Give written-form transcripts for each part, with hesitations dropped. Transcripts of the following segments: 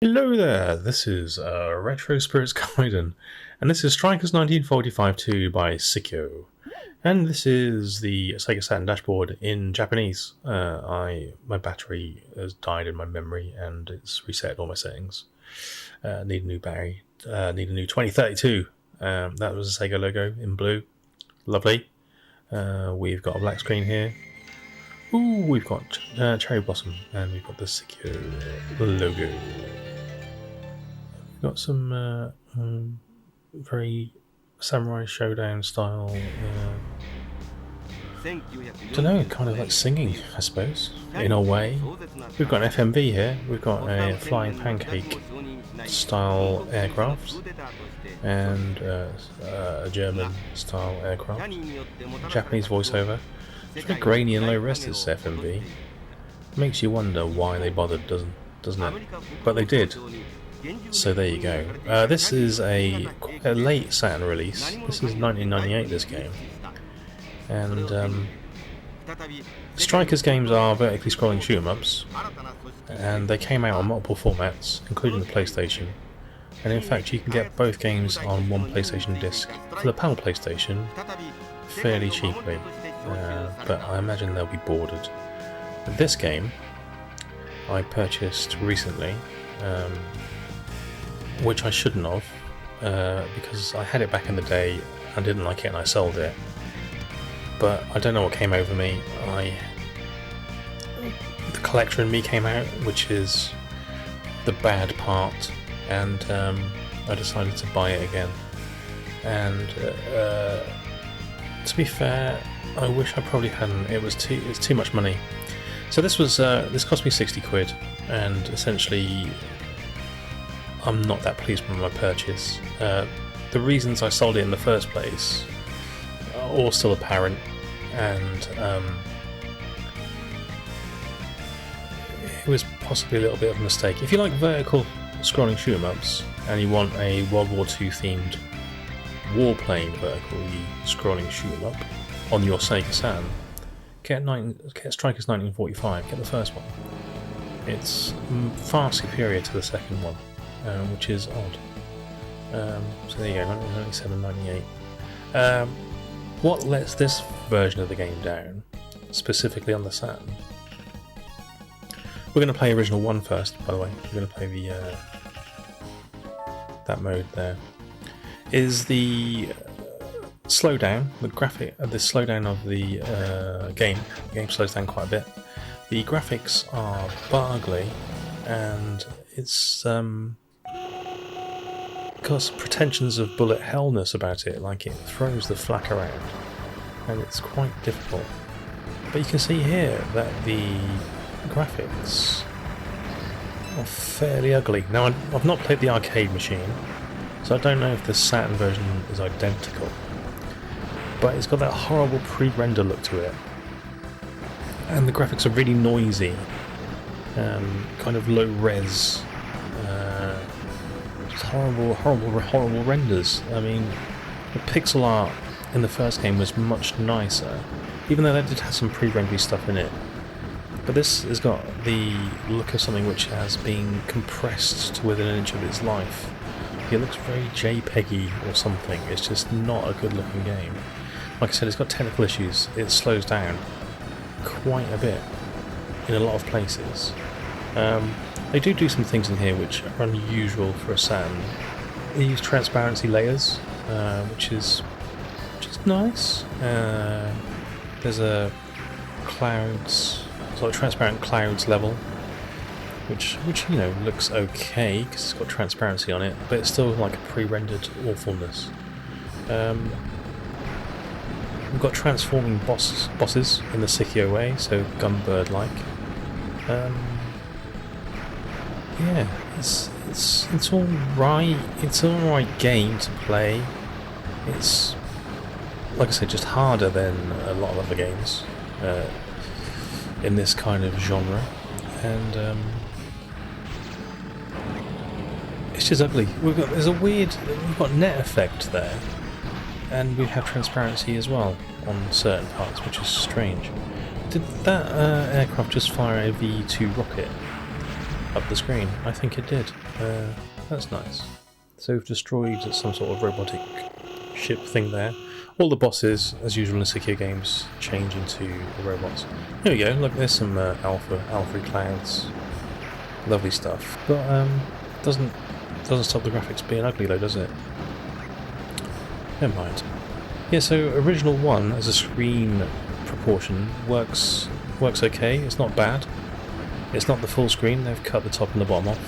Hello there, this is Retro Spirits Gaiden, and this is Strikers 1945 2 by Psikyo. And this is the Sega Saturn dashboard in Japanese. My battery has died in my memory and it's reset all my settings. Need a new battery, need a new 2032. That was a Sega logo in blue. Lovely. We've got a black screen here. Ooh, we've got Cherry Blossom, and we've got the Psikyo logo. We've got some very Samurai Showdown style, don't know, kind of like singing, I suppose, in a way. We've got an FMV here, we've got a Flying Pancake style aircraft, and a German style aircraft, Japanese voiceover. It's very grainy and low res, this FMV. Makes you wonder why they bothered, doesn't it? But they did. So there you go. This is a late Saturn release. This is 1998, this game. And Strikers games are vertically scrolling shoot-em-ups, and they came out on multiple formats, including the PlayStation. And in fact, you can get both games on one PlayStation disc for the PAL PlayStation fairly cheaply. But I imagine they'll be bordered. This game I purchased recently, which I shouldn't have, because I had it back in the day, I didn't like it and I sold it. But I don't know what came over me. The collector in me came out, which is the bad part, and I decided to buy it again. And to be fair, I wish I probably hadn't. It's too much money. So this cost me 60 quid, and essentially I'm not that pleased with my purchase. The reasons I sold it in the first place are all still apparent, and it was possibly a little bit of a mistake. If you like vertical scrolling shoot-em-ups and you want a World War II themed warplane vertically scrolling shoot-em-up on your Sega Saturn, get Strikers 1945, get the first one. It's far superior to the second one, which is odd. So there you go, 1997, 98. What lets this version of the game down, specifically on the Saturn? We're going to play original 1 first, by the way. We're going to play the that mode there. Is the slowdown, the slowdown of the game. The game slows down quite a bit. The graphics are ugly, and it's got some pretensions of bullet hellness about it, like it throws the flak around, and it's quite difficult. But you can see here that the graphics are fairly ugly. Now, I've not played the arcade machine, so I don't know if the Saturn version is identical, but it's got that horrible pre-render look to it, and the graphics are really noisy, kind of low res, just horrible renders. I mean, the pixel art in the first game was much nicer, even though that did have some pre-rendery stuff in it. But this has got the look of something which has been compressed to within an inch of its life. It looks very JPEG-y or something. It's just not a good looking game. Like I said, it's got technical issues. It slows down quite a bit in a lot of places. They do some things in here which are unusual for a Saturn. They use transparency layers, which is nice. There's a sort of transparent clouds level, which you know looks okay because it's got transparency on it, but it's still like a pre-rendered awfulness. We've got transforming bosses in the Psikyo way, so Gunbird-like. Yeah, it's all right. It's an alright game to play. It's, like I said, just harder than a lot of other games in this kind of genre, and it's just ugly. We've got net effect there, and we have transparency as well on certain parts, which is strange. Did that aircraft just fire a V2 rocket? up the screen. I think it did. That's nice. So we've destroyed some sort of robotic ship thing there. All the bosses, as usual in Psikyo games, change into robots. Here we go, look, there's some alpha clouds. Lovely stuff. But doesn't stop the graphics being ugly though, does it? Never mind. Yeah, so original 1 as a screen proportion works okay. It's not bad. It's not the full screen. They've cut the top and the bottom off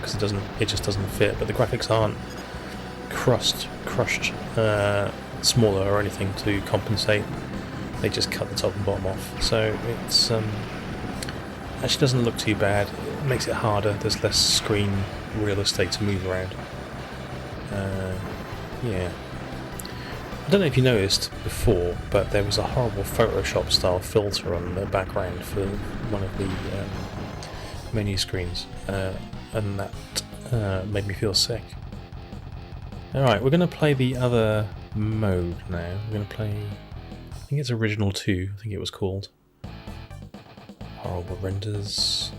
because it just doesn't fit. But the graphics aren't crushed smaller or anything to compensate. They just cut the top and bottom off. So it's actually doesn't look too bad. It makes it harder. There's less screen real estate to move around. Yeah. I don't know if you noticed before, but there was a horrible Photoshop style filter on the background for one of the menu screens, and that made me feel sick. Alright, we're going to play the other mode now. We're going to play, I think it's Original 2, I think it was called. Horrible renders.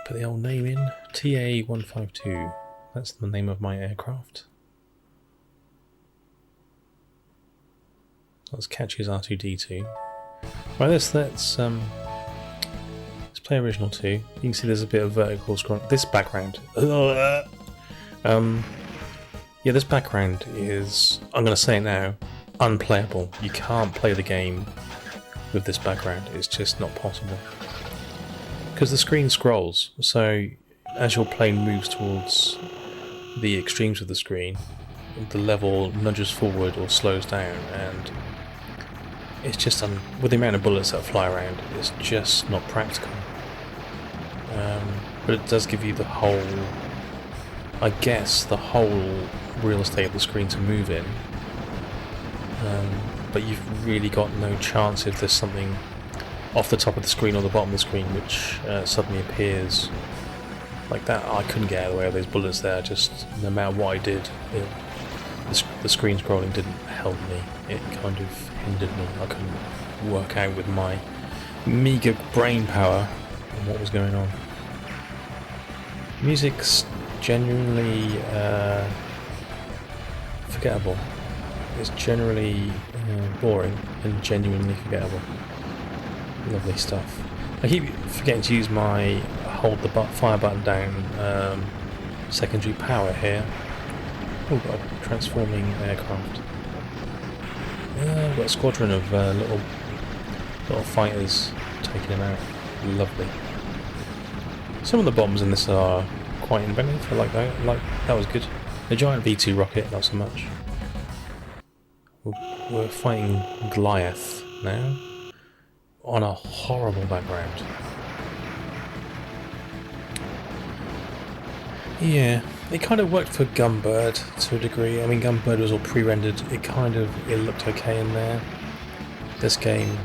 Put the old name in, TA152. That's the name of my aircraft. Not as catchy as R2-D2. Right, let's play Original 2. You can see there's a bit of vertical scrolling. This background. Yeah, this background is, I'm going to say it now, unplayable. You can't play the game with this background. It's just not possible. Because the screen scrolls, so as your plane moves towards the extremes of the screen, the level nudges forward or slows down, and it's just with the amount of bullets that fly around, it's just not practical. But it does give you the whole, I guess, the whole real estate of the screen to move in. But you've really got no chance if there's something off the top of the screen or the bottom of the screen which suddenly appears like that. I couldn't get out of the way of those bullets there, just no matter what I did, the screen scrolling didn't help me. It kind of hindered me. I couldn't work out with my meagre brain power what was going on. Music's genuinely forgettable. It's generally boring and genuinely forgettable. Lovely stuff. I keep forgetting to use my hold the fire button down secondary power here. Oh, got a transforming aircraft. We've got a squadron of little fighters taking him out. Lovely. Some of the bombs in this are quite inventive. I like that. That was good. The giant V2 rocket, not so much. We're fighting Goliath now on a horrible background. Yeah, it kind of worked for Gunbird to a degree. I mean, Gunbird was all pre-rendered. It looked okay in there. This game's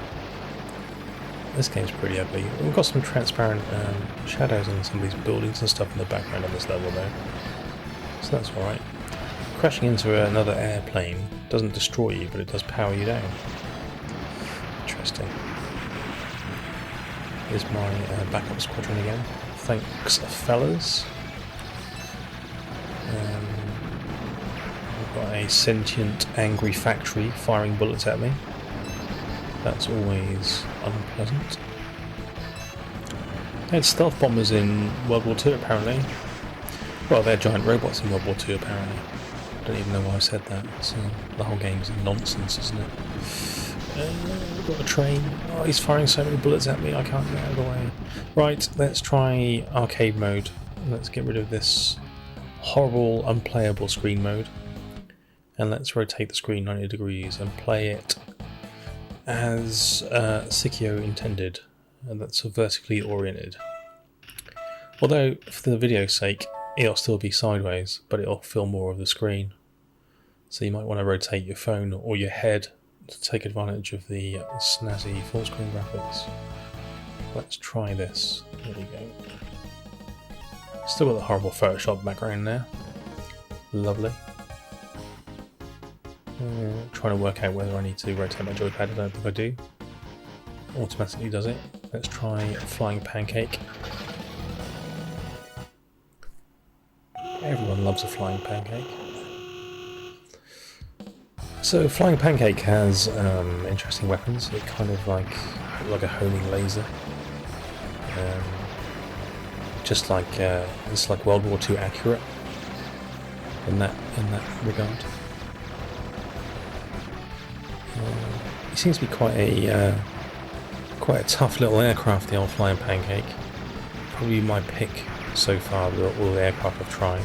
pretty ugly. We've got some transparent shadows on some of these buildings and stuff in the background on this level though, so that's alright. Crashing into another airplane doesn't destroy you, but it does power you down. Interesting. Here's my backup squadron again. Thanks, fellas. We've got a sentient, angry factory firing bullets at me. That's always unpleasant. They had stealth bombers in World War II apparently. Well, they're giant robots in World War II apparently. I don't even know why I said that. So the whole game's nonsense, isn't it? We've got a train. Oh, he's firing so many bullets at me, I can't get out of the way. Right, let's try arcade mode. Let's get rid of this horrible, unplayable screen mode. And let's rotate the screen 90 degrees and play it as Psikyo intended, and that's vertically oriented. Although, for the video's sake, it'll still be sideways, but it'll fill more of the screen. So you might want to rotate your phone or your head to take advantage of the snazzy full screen graphics. Let's try this. There we go. Still got the horrible Photoshop background there. Lovely. Trying to work out whether I need to rotate my joypad. I don't think I do. Automatically does it. Let's try Flying Pancake. Everyone loves a Flying Pancake. So Flying Pancake has interesting weapons. It kind of like a homing laser. Just like it's like World War II accurate in that regard. It seems to be quite a tough little aircraft, the old Flying Pancake. Probably my pick so far of all the aircraft I've tried.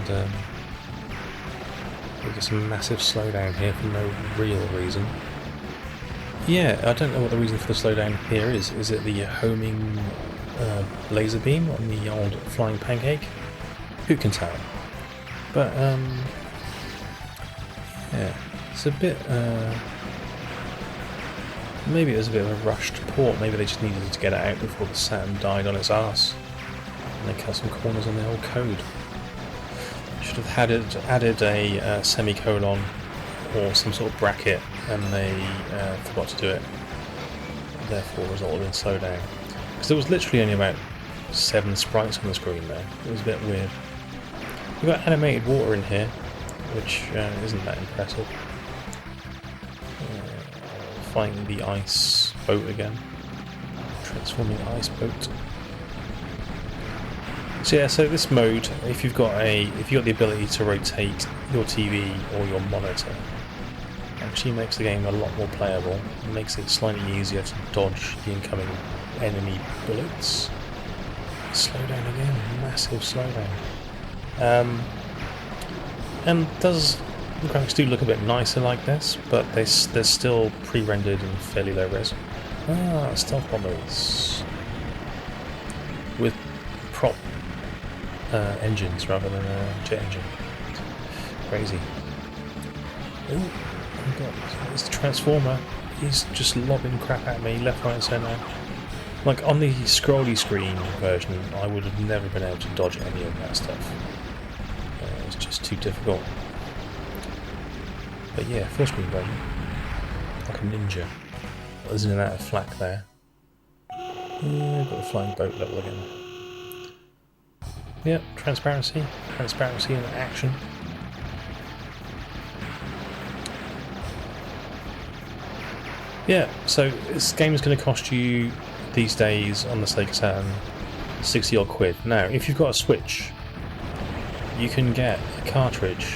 And we get some massive slowdown here for no real reason. Yeah, I don't know what the reason for the slowdown here is. Is it the homing laser beam on the old Flying Pancake? Who can tell? But yeah, it's a bit. Maybe it was a bit of a rushed port. Maybe they just needed to get it out before the Saturn died on its arse, and they cut some corners on the old code. Should have added a semicolon or some sort of bracket, and they forgot to do it. Therefore, resulted in slowdown. Because there was literally only about 7 sprites on the screen there. It was a bit weird. We've got animated water in here, which isn't that impressive. Fighting the ice boat again. Transforming ice boat. So yeah, so this mode, if you've got the ability to rotate your TV or your monitor, actually makes the game a lot more playable. It makes it slightly easier to dodge the incoming enemy bullets. Slowdown again, massive slowdown. And the graphics do look a bit nicer like this, but they're still pre-rendered in fairly low res. Stealth bombers with prop engines rather than a jet engine. Crazy. Oh my god, it's the Transformer. He's just lobbing crap at me left, right and centre. Like on the scrolly screen version, I would have never been able to dodge any of that stuff. It's just too difficult. But yeah, full screen version. Like a ninja. Isn't that a flak there? Yeah, got the flying boat level again. Yep, transparency in action. Yeah, so this game is going to cost you these days on the Sega Saturn 60 odd quid. Now, if you've got a Switch, you can get a cartridge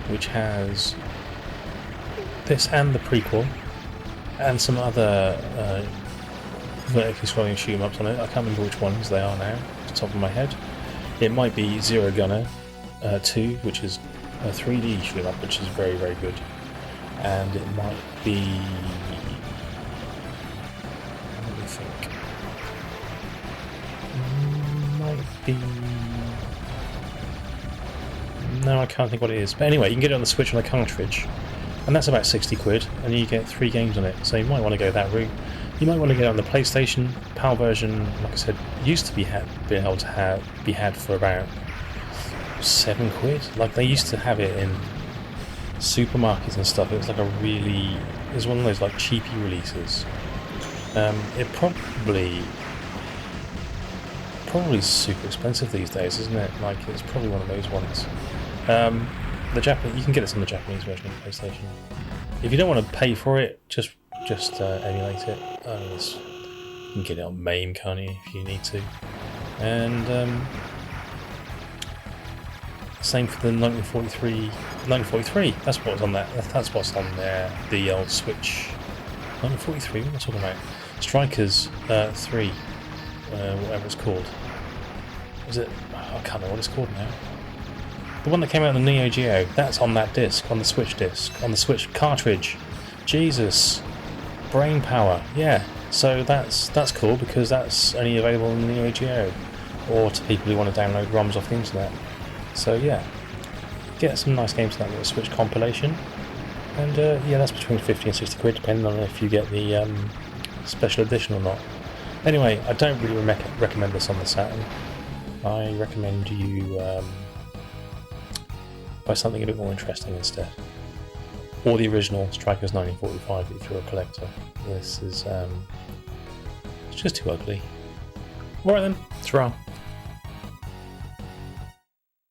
which has this and the prequel and some other vertically scrolling shoot 'em ups on it. I can't remember which ones they are now off the top of my head. It might be Zero Gunner 2, which is a 3D shoot 'em up, which is very, very good. And it might be... What do you think? Might be... No, I can't think what it is. But anyway, you can get it on the Switch on a cartridge. And that's about 60 quid, and you get 3 games on it. So you might want to go that route. You might want to get it on the PlayStation. PAL version, like I said, used to be able to be had for about 7 quid. Like they used to have it in supermarkets and stuff. It was like it was one of those like cheapy releases. It probably super expensive these days, isn't it? Like it's probably one of those ones. You can get it on the Japanese version of PlayStation. If you don't want to pay for it, just emulate it. You can get it on MAME, can't you, if you need to. And same for the 1943. That's what's on that. That's what's on there. The old Switch. 1943. What am I talking about? Strikers 3, whatever it's called. Is it? I can't know what it's called now. The one that came out on the Neo Geo. That's on that disc, on the Switch disc, on the Switch cartridge. Jesus, brain power. Yeah. So that's cool because that's only available on the Neo Geo, or to people who want to download ROMs off the internet. So yeah, get some nice games in that little Switch compilation, and yeah, that's between 50 and 60 quid depending on if you get the special edition or not. Anyway, I don't really recommend this on the Saturn. I recommend you buy something a bit more interesting instead, or the original Strikers 1945 if you're a collector. This is just too ugly. Alright then, ta-ra.